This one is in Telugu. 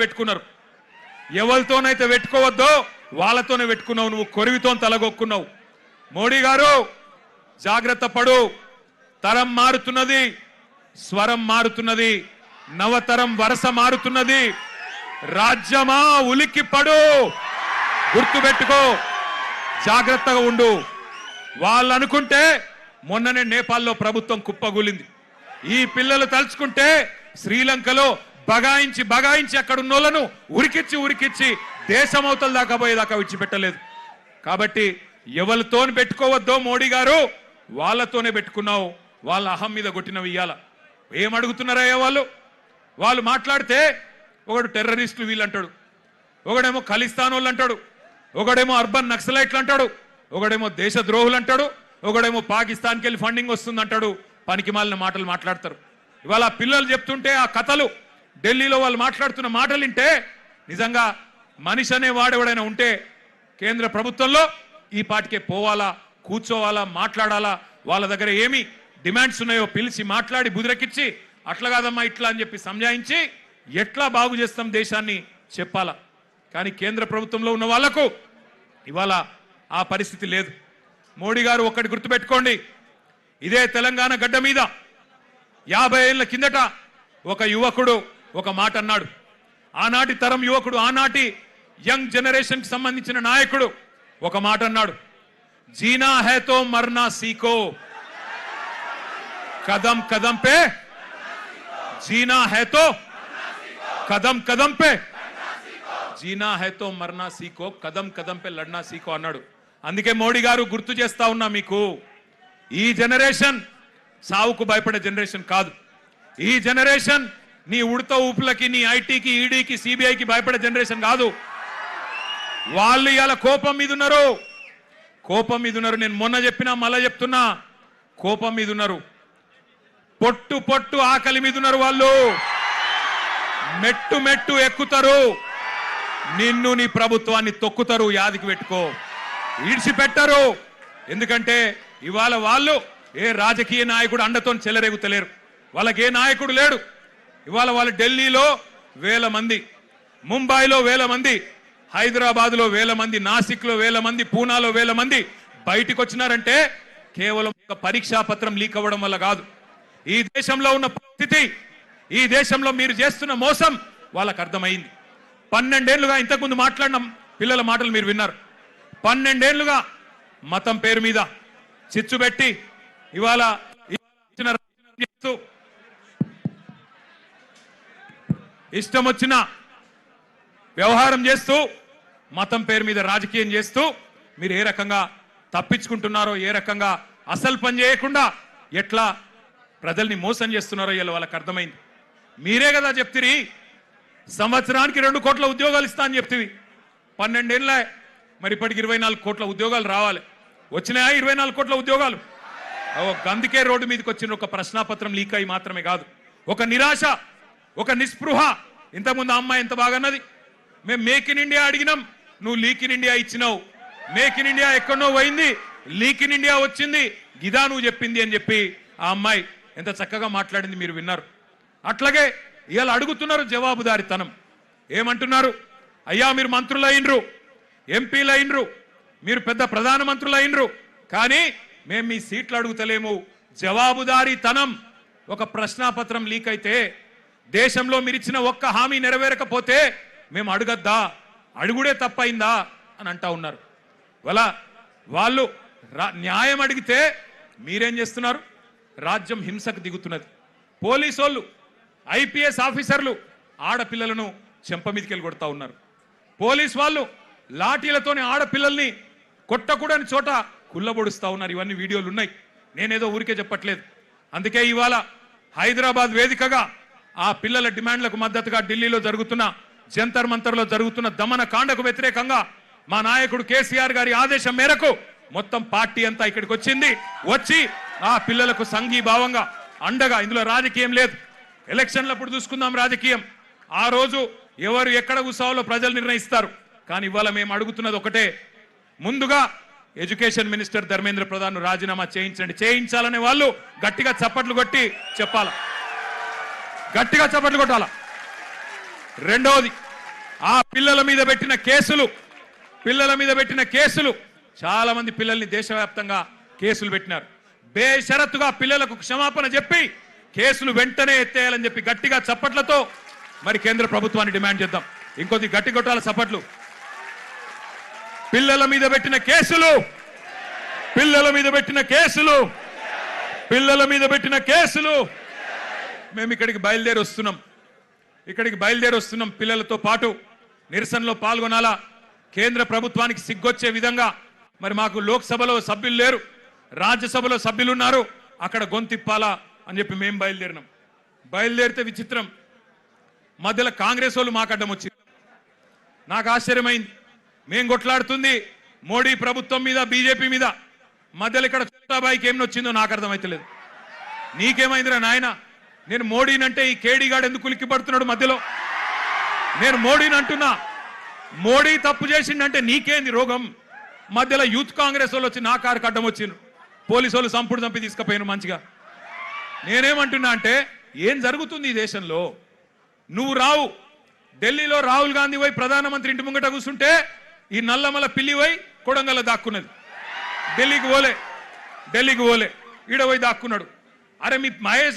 పెట్టుకున్నారు. ఎవరితోనైతే పెట్టుకోవద్దో వాళ్ళతోనే పెట్టుకున్నావు. నువ్వు కొరివితో తలగొక్కున్నావు. మోడీ గారు జాగ్రత్త పడు. తరం మారుతున్నది, స్వరం మారుతున్నది, నవతరం వరస మారుతున్నది. రాజ్యమా ఉలిక్కి పడు, గుర్తుపెట్టుకో, జాగ్రత్తగా ఉండు. వాళ్ళు అనుకుంటే మొన్ననే నేపాల్లో ప్రభుత్వం కుప్పగూలింది. ఈ పిల్లలు తలుచుకుంటే శ్రీలంకలో బగాయించి అక్కడ ఉన్నోళ్లను ఉరికిచ్చి దేశం అవతల దాకా పోయేదాకా విడిచిపెట్టలేదు. కాబట్టి ఎవరితో పెట్టుకోవద్దో మోడీ గారు వాళ్ళతోనే పెట్టుకున్నావు. వాళ్ళ అహం మీద కొట్టినవి ఇయ్యాల. ఏమడుగుతున్నారయ్యా వాళ్ళు మాట్లాడితే ఒకడు టెర్రరిస్టులు వీళ్ళు అంటాడు, ఒకడేమో ఖలిస్తాన్ వాళ్ళు అంటాడు, ఒకడేమో అర్బన్ నక్సలైట్లు అంటాడు, ఒకడేమో దేశద్రోహులు అంటాడు, ఒకడేమో పాకిస్తాన్కి వెళ్ళి ఫండింగ్ వస్తుంది అంటాడు. పనికి మాలిన మాటలు మాట్లాడతారు. ఇవాళ పిల్లలు చెప్తుంటే ఆ కథలు, ఢిల్లీలో వాళ్ళు మాట్లాడుతున్న మాటలు వింటే నిజంగా మనిషి అనే వాడెవడైనా ఉంటే కేంద్ర ప్రభుత్వంలో ఈ పాటికే పోవాలా, కూర్చోవాలా, మాట్లాడాలా. వాళ్ళ దగ్గర ఏమి డిమాండ్స్ ఉన్నాయో పిలిచి మాట్లాడి బుదిరెక్కిచ్చి అట్లా కాదమ్మా ఇట్లా అని చెప్పి సంజాయించి ఎట్లా బాగు చేస్తాం దేశాన్ని చెప్పాలా. కానీ కేంద్ర ప్రభుత్వంలో ఉన్న వాళ్లకు ఇవాళ ఆ పరిస్థితి లేదు. మోడీ గారు ఒక్కటి గుర్తుపెట్టుకోండి, ఇదే తెలంగాణ గడ్డ మీద 50 ఏళ్ల కిందట ఒక యువకుడు ఒక మాట అన్నాడు. ఆనాటి తరం యువకుడు, ఆనాటి యంగ్ జనరేషన్ కి సంబంధించిన నాయకుడు ఒక మాట అన్నాడు, జీనా హై తో మర్నా సీఖో, కదం కదం పే జీనా హై తో కదం కదం పే జీనా హై తో మర్నా సీఖో, కదం కదం పే లడ్నా సీఖో అన్నాడు. అందుకే మోడీ గారు గుర్తు చేస్తా ఉన్నా మీకు, ఈ జనరేషన్ సావుకు భయపడే జనరేషన్ కాదు. ఈ జనరేషన్ నీ ఉడత ఊపులకి, నీ ఐటీకి, ఈడీకి, సిబిఐకి భయపడే జనరేషన్ కాదు. వాళ్ళు ఇవాళ కోపం మీద ఉన్నారు. నేను మొన్న చెప్పినా మళ్ళా చెప్తున్నా, కోపం మీద ఉన్నారు. పొట్టు ఆకలి మీద ఉన్నారు. వాళ్ళు మెట్టు ఎక్కుతారు, నిన్ను నీ ప్రభుత్వాన్ని తొక్కుతారు. యాదికి పెట్టుకో, ఈడ్చిపెట్టరు. ఎందుకంటే ఇవాళ వాళ్ళు ఏ రాజకీయ నాయకుడు అండతో చెలరేగుతలేరు. వాళ్ళకి ఏ నాయకుడు లేడు. ఇవాళ వాళ్ళు ఢిల్లీలో 1000 మంది, ముంబైలో 1000 మంది, హైదరాబాద్లో 1000 మంది, నాసిక్లో 1000 మంది, పూనాలో 1000 మంది బయటికి వచ్చినారంటే కేవలం పరీక్షా పత్రం లీక్ అవ్వడం వల్ల కాదు. ఈ దేశంలో ఉన్న పరిస్థితి, ఈ దేశంలో మీరు చేస్తున్న మోసం వాళ్ళకు అర్థమైంది. 12 ఏళ్లుగా ఇంతకుముందు మాట్లాడిన పిల్లల మాటలు మీరు విన్నారు. 12 ఏళ్లుగా మతం పేరు మీద చిచ్చు పెట్టి ఇవాళ ఇష్టం వచ్చిన వ్యవహారం చేస్తూ, మతం పేరు మీద రాజకీయం చేస్తూ మీరు ఏ రకంగా తప్పించుకుంటున్నారో, ఏ రకంగా అసలు పని చేయకుండా ఎట్లా ప్రజల్ని మోసం చేస్తున్నారో ఇలా వాళ్ళకి అర్థమైంది. మీరే కదా చెప్తిరి సంవత్సరానికి 2 కోట్ల ఉద్యోగాలు ఇస్తా అని చెప్తివి. 12 ఏళ్ళ మరి ఇప్పటికి 24 కోట్ల ఉద్యోగాలు రావాలి. వచ్చినాయా 24 కోట్ల ఉద్యోగాలు? అందుకే రోడ్డు మీదకి వచ్చిన ఒక ప్రశ్నాపత్రం లీక్ అయి మాత్రమే కాదు, ఒక నిరాశ, ఒక నిస్పృహ. ఇంతకుముందు అమ్మాయి ఎంత బాగా అన్నది, మేము మేక్ ఇన్ ఇండియా అడిగినాం, నువ్వు లీక్ ఇన్ ఇండియా ఇచ్చినావు. మేక్ ఇన్ ఇండియా ఎక్కడో పోయింది, లీక్ ఇన్ ఇండియా వచ్చింది, గిదా నువ్వు చెప్పింది అని చెప్పి ఆ అమ్మాయి ఎంత చక్కగా మాట్లాడింది మీరు విన్నారు. అట్లాగే ఇవాళ అడుగుతున్నారు జవాబుదారితనం. ఏమంటున్నారు? అయ్యా మీరు మంత్రులు అయినరు, ఎంపీలు అయినరు, మీరు పెద్ద ప్రధానమంత్రులు అయినరు, కానీ మేము మీ సీట్లు అడుగుతలేము. జవాబుదారీతనం. ఒక ప్రశ్నాపత్రం లీక్ అయితే, దేశంలో మీరు ఇచ్చిన ఒక్క హామీ నెరవేరకపోతే మేము అడగద్దా, అడుగుడే తప్పైందా అని అంటా ఉన్నారు. వాళ్ళు న్యాయం అడిగితే మీరేం చేస్తున్నారు? రాజ్యం హింసకు దిగుతున్నది. పోలీసు వాళ్ళు, ఐపీఎస్ ఆఫీసర్లు ఆడపిల్లలను చెంప మీదకెళ్ళి కొడతా ఉన్నారు. పోలీసు వాళ్ళు లాఠీలతోనే ఆడపిల్లల్ని కొట్టకూడని చోట కుల్లబొడుస్తా ఉన్నారు. ఇవన్నీ వీడియోలు ఉన్నాయి, నేనేదో ఊరికే చెప్పట్లేదు. అందుకే ఇవాళ హైదరాబాద్ వేదికగా ఆ పిల్లల డిమాండ్లకు మద్దతుగా ఢిల్లీలో జరుగుతున్న, జంతర్ మంతర్లో జరుగుతున్న దమన కాండకు వ్యతిరేకంగా మా నాయకుడు కేసీఆర్ గారి ఆదేశం మేరకు మొత్తం పార్టీ అంతా ఇక్కడికి వచ్చింది. వచ్చి ఆ పిల్లలకు సంఘీభావంగా అండగా, ఇందులో రాజకీయం లేదు, ఎలక్షన్లప్పుడు చూసుకుందాం రాజకీయం, ఆ రోజు ఎవరు ఎక్కడ కూర్చోవాలో ప్రజలు నిర్ణయిస్తారు. కానీ ఇవాళ మేము అడుగుతున్నది ఒకటే, ముందుగా ఎడ్యుకేషన్ మినిస్టర్ ధర్మేంద్ర ప్రధాన్ రాజీనామా చేయించండి. చేయించాలనే వాళ్ళు గట్టిగా చప్పట్లు కొట్టి చెప్పాలా, గట్టిగా చప్పట్లు కొట్టాలా. రెండవది, ఆ పిల్లల మీద పెట్టిన కేసులు చాలా మంది పిల్లల్ని దేశవ్యాప్తంగా కేసులు పెట్టినారు. బేషరతుగా పిల్లలకు క్షమాపణ చెప్పి కేసులు వెంటనే ఎత్తేయాలని చెప్పి గట్టిగా చప్పట్లతో మరి కేంద్ర ప్రభుత్వాన్ని డిమాండ్ చేద్దాం. ఇంకొద్ది గట్టి కొట్టాల చప్పట్లు. పిల్లల మీద పెట్టిన కేసులు మేము ఇక్కడికి బయలుదేరి వస్తున్నాం. పిల్లలతో పాటు నిరసనలో పాల్గొనాలా. కేంద్ర ప్రభుత్వానికి సిగ్గొచ్చే విధంగా మరి మాకు లోక్సభలో సభ్యులు లేరు, రాజ్యసభలో సభ్యులు ఉన్నారు, అక్కడ గొంతిప్పాలా అని చెప్పి మేము బయలుదేరితే విచిత్రం, మధ్యలో కాంగ్రెస్ వాళ్ళు మాకు అడ్డం వచ్చింది. నాకు ఆశ్చర్యమైంది. మేం కొట్లాడుతుంది మోడీ ప్రభుత్వం మీద, బీజేపీ మీద, మధ్యలో ఇక్కడ చోటాబాయికి ఏం నొచ్చిందో నాకు అర్థమైతలేదు. నీకేమైందిరా నాయన? నేను మోడీనంటే ఈ కేడీగాడు ఎందుకు ఉలిక్కి పడుతున్నాడు మధ్యలో? నేను మోడీని అంటున్నా. మోడీ తప్పు చేసిండంటే నీకేంది రోగం? మధ్యలో యూత్ కాంగ్రెస్ వాళ్ళు వచ్చి నా కారుకు అడ్డం వచ్చిండ్రు, పోలీసు వాళ్ళు సంపుడు చంపి తీసుకుపోయాను మంచిగా. నేనేమంటున్నా అంటే ఏం జరుగుతుంది ఈ దేశంలో? నువ్వు రావు, ఢిల్లీలో రాహుల్ గాంధీ పోయి ప్రధానమంత్రి ఇంటి ముంగట కూర్చుంటే ఈ నల్లమల పిల్లి పోయి కొడంగల్లో దాక్కున్నది. ఢిల్లీకి పోలే, ఈడ పోయి దాక్కున్నాడు. అరే మీ మహేష్